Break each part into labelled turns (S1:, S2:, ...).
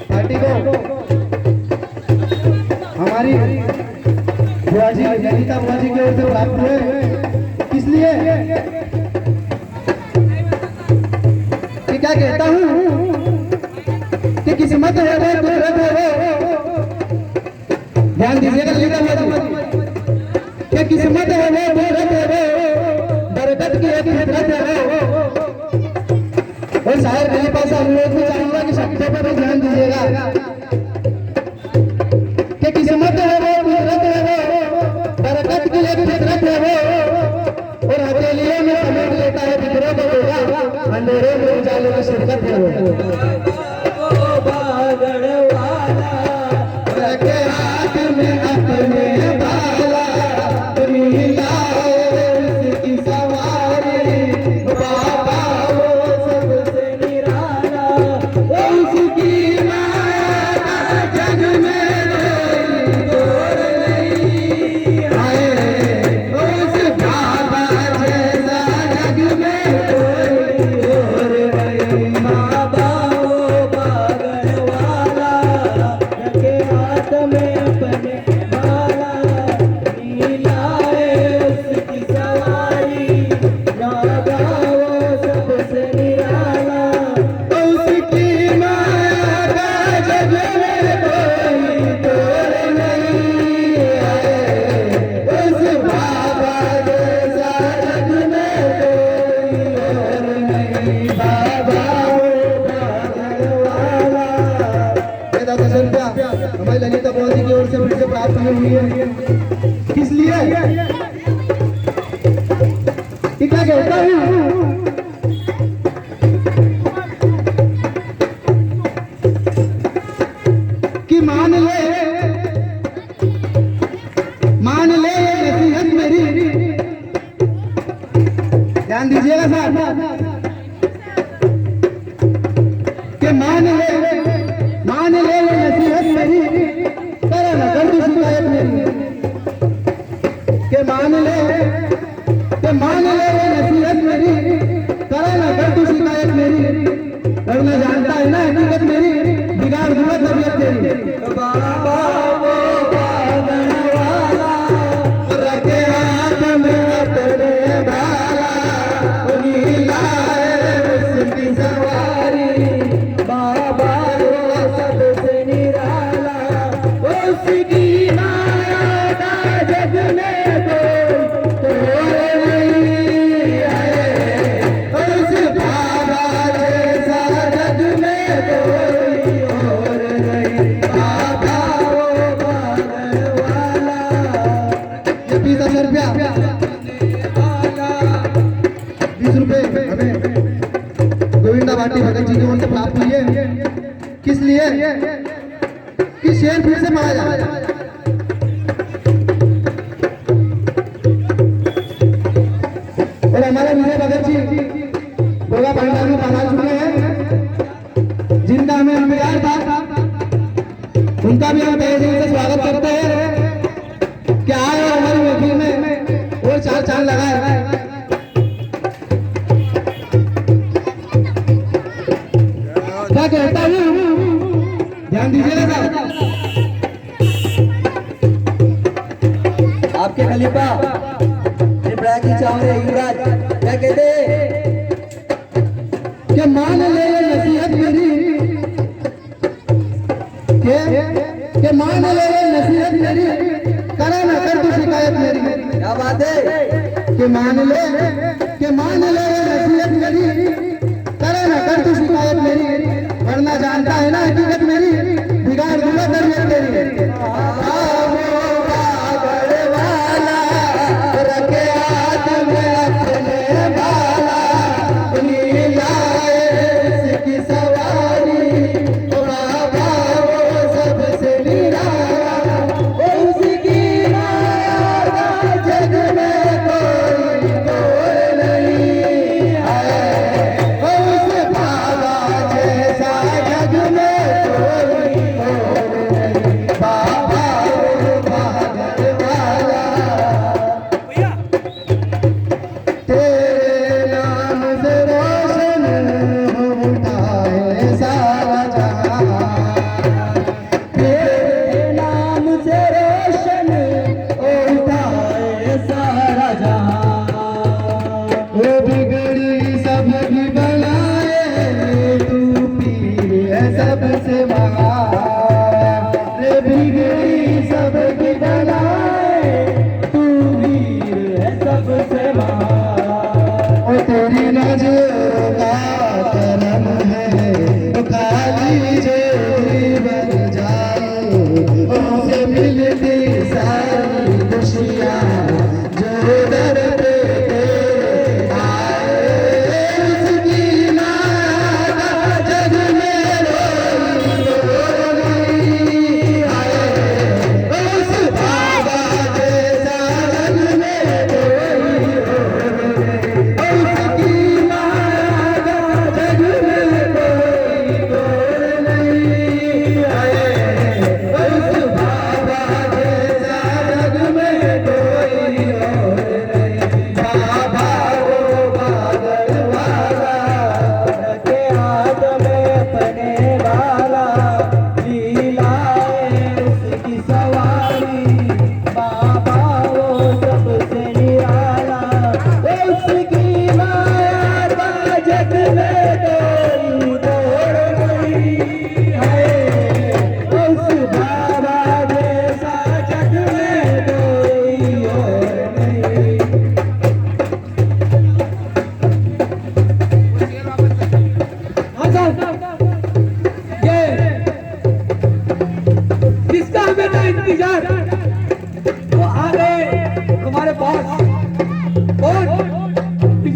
S1: Party को हमारी बुआजी ललिता बुआजी की ओर से प्राप्त हुए। इसलिए कि क्या कहता हूँ कि किस्मत है वो कुदरत है वो, ध्यान दीजिएगा ललिता बुआजी, कि किस्मत है वो कुदरत है वो, बरकत की एक फितरत है वो। और शायद मेरे पास अनुरोध में चाहूंगा कि शब्दों पर भी ध्यान दीजिएगा कि किस्मत है वो कुदरत है वो, बरकत की एक फितरत है वो। और हथेलियों में समेट लेता है फिक्रों को होगा, अंधेरों में उजाले में शिरकत है वो। रखे हाथ में अपने बाला, नीला उसकी सवारी, बाबा वो सबसे निराला, उसकी माया जग में जोर नहीं आए, उस बाबा जैसा जग में कोई और नहीं। बाबा वो पागल वाला, रखे हाथ में अपने बाला, नीला है उसकी सवारी, रागा वो सबसे निराला, उसकी माया का जग में कोई तोड़ नहीं आए, उस बाबा जैसा जग में कोई और नहीं। बाबा वो पागल वाला। ये 10,000 रुपया हमारी ललिता बुआजी की ओर से फिर से प्राप्त हुई है। किस लिए कि क्या कहता हूँ कि मान ले ये नसीहत मेरी, ध्यान दीजिएगा साहब, कि मान ले ये नसीहत मेरी, करा ना कर तू शिकायत मेरी, कि मान ले ये नसीहत मेरी, करा ना कर तू शिकायत मेरी। करना जानता है ना हकीकत मेरी, बिगाड़ दूंगा तबीयत तेरी। बाबा वो पागल वाला, रखे हाथ में अपने बाला, नीला है उसकी सवारी, बाबा वो सबसे निराला, उसकी माया का जग में कोई तोड़ नहीं आए, हमें गोविंदा भाटी भगत जी की ओर से प्राप्त हुई है। किस लिए कि शेर फिर से मारा जाए। और हमारे विजय भगत जी गोगा भंडार में बना चुके हैं, जिनका हमें इंतजार था, उनका भी हम तहे दिल से स्वागत करते हैं। क्या है हमारी महफिल में वो चार चांद लगाए। क्या कहता हूँ, ध्यान दीजिएगा साहब।
S2: आपके खलीफा इब्राहिम चावरे युवराज क्या कहते
S1: कि मान ले नसीहत मेरी, के मान ले नसीहत मेरी, करा ना कर तू शिकायत मेरी।
S2: क्या बात है
S1: कि मान ले नसीहत मेरी, करा ना कर तू शिकायत मेरी, वरना जानता है ना हकीकत मेरी, बिगाड़ दूंगा तरबियत तेरी।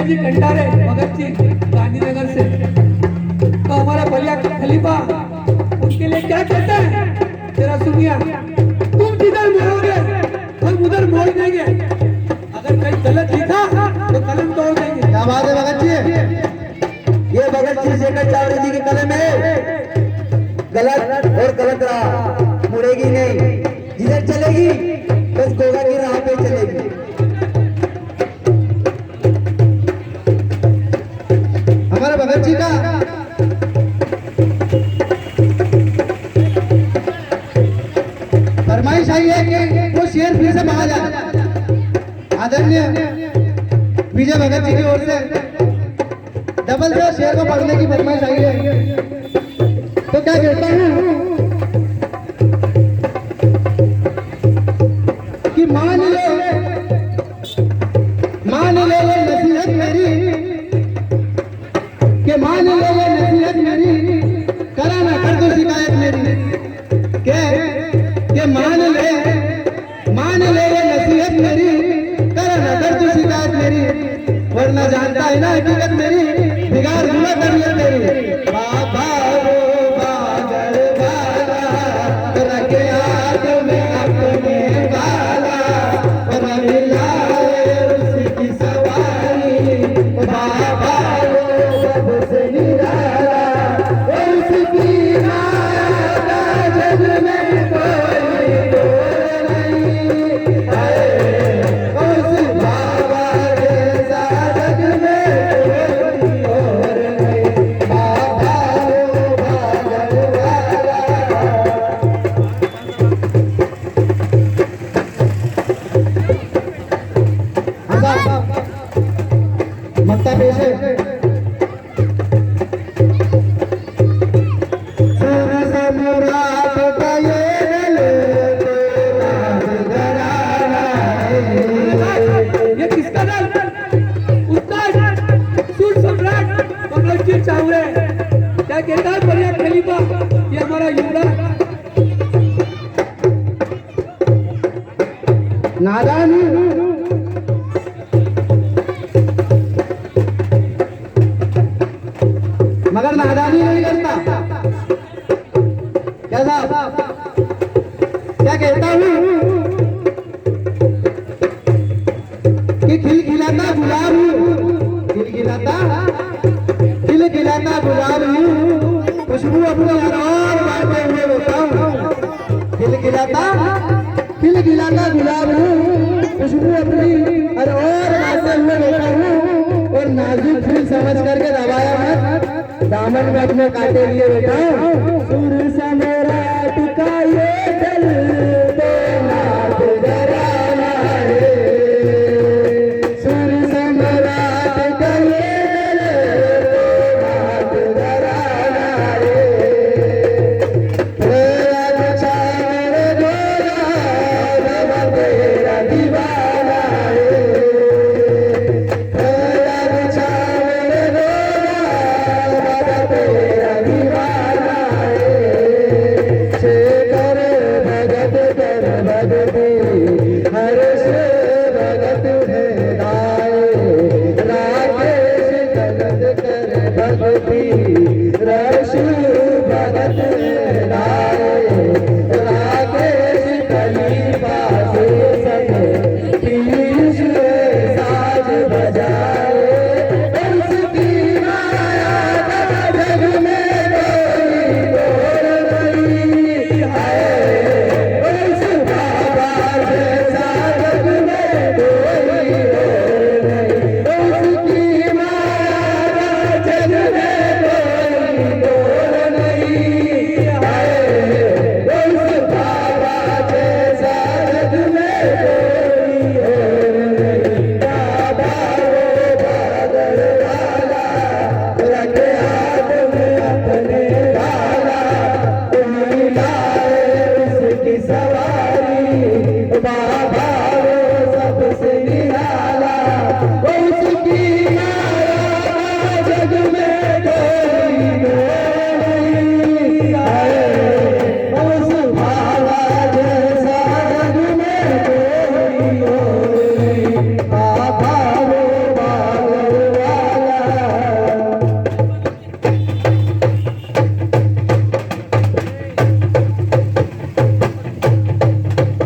S3: जी कंडारे भगत जी गांधीनगर से, तो हमारा भैया खलीफा उनके लिए क्या कहते हैं तेरा सुनिया, तुम जिधर मोड़ोगे हम उधर मोड़ देंगे, अगर कहीं गलत लिखा तो कलम तोड़ देंगे।
S1: क्या बात है भगत जी,
S2: ये भगत सिंह शेखर चावरे जी की कलम है। गलत और गलत रहा मुड़ेगी नहीं, जिधर चलेगी बस गोगा की राह पे चलेगी।
S1: हमारे भगत जी का फरमाइश आई है कि वो शेर फिर से बहा जाए। आदरणीय विजय भगत जी की ओर से डबल जो शेर को पढ़ने की फरमाइश आई है, तो क्या कहता हूँ कि मान लो नसीहत मेरी, के मान लो नसीहत मेरी, करा ना कर दो शिकायत मेरी। के मान ले नसीहत मेरी, करा ना कर दो शिकायत मेरी, वरना जानता है ना हकीकत मेरी,
S3: रे क्या कहता है बढ़िया खलीफा ये हमारा युवराज
S1: नादान मगर नादानी नहीं करता क्या साहब क्या कहता हूँ कि खिलखिलाता गुलाब हूँ खिलखिलाता गुलाब हूँ खुशबू अपनी और बांटते हुए बताऊँ खिलखिलाता गुलाब हूँ खुशबू अपनी और बांटते हुए बताऊँ और नाजुक फूल समझ करके दबाया मत दामन में अपने काटे लिए बेटा सुर सा मेरा टिका ये दिल तो नाथ डराना है सुर सा मेरा टिका ये दिल तो नाथ डराना है तेरा अच्छा मेरे गोरा रब तेरा दीवाना है तेरा अच्छा मेरे गोरा तेरा दीवाना है शेखर भगत कर भगती हर से भगत है राय राकेश भगत कर भगती रश भगत है राय राकेश खलीफा से सब पीयूष साज बजाए उसकी माया जग में कोई तोड़ नहीं है उस बाबा जैसा जग में कोई और नहीं उसकी माया जग में कोई तोड़ नहीं है उस बाबा जैसा जग में कोई और नहीं बाबा वो बादल वाला रखे हाथ में अपने डाला कोई लाए उसकी सवारी बाबा वो सबसे निराला उसकी माया जग में कोई नहीं है उस बाबा जैसा जग में कोई और नहीं बाबा वो बादल वाला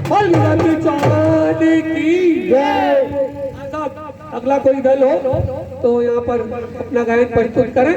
S3: बलराम चांद की जय साहब अगला कोई दल हो तो यहाँ पर अपना गायन प्रस्तुत करें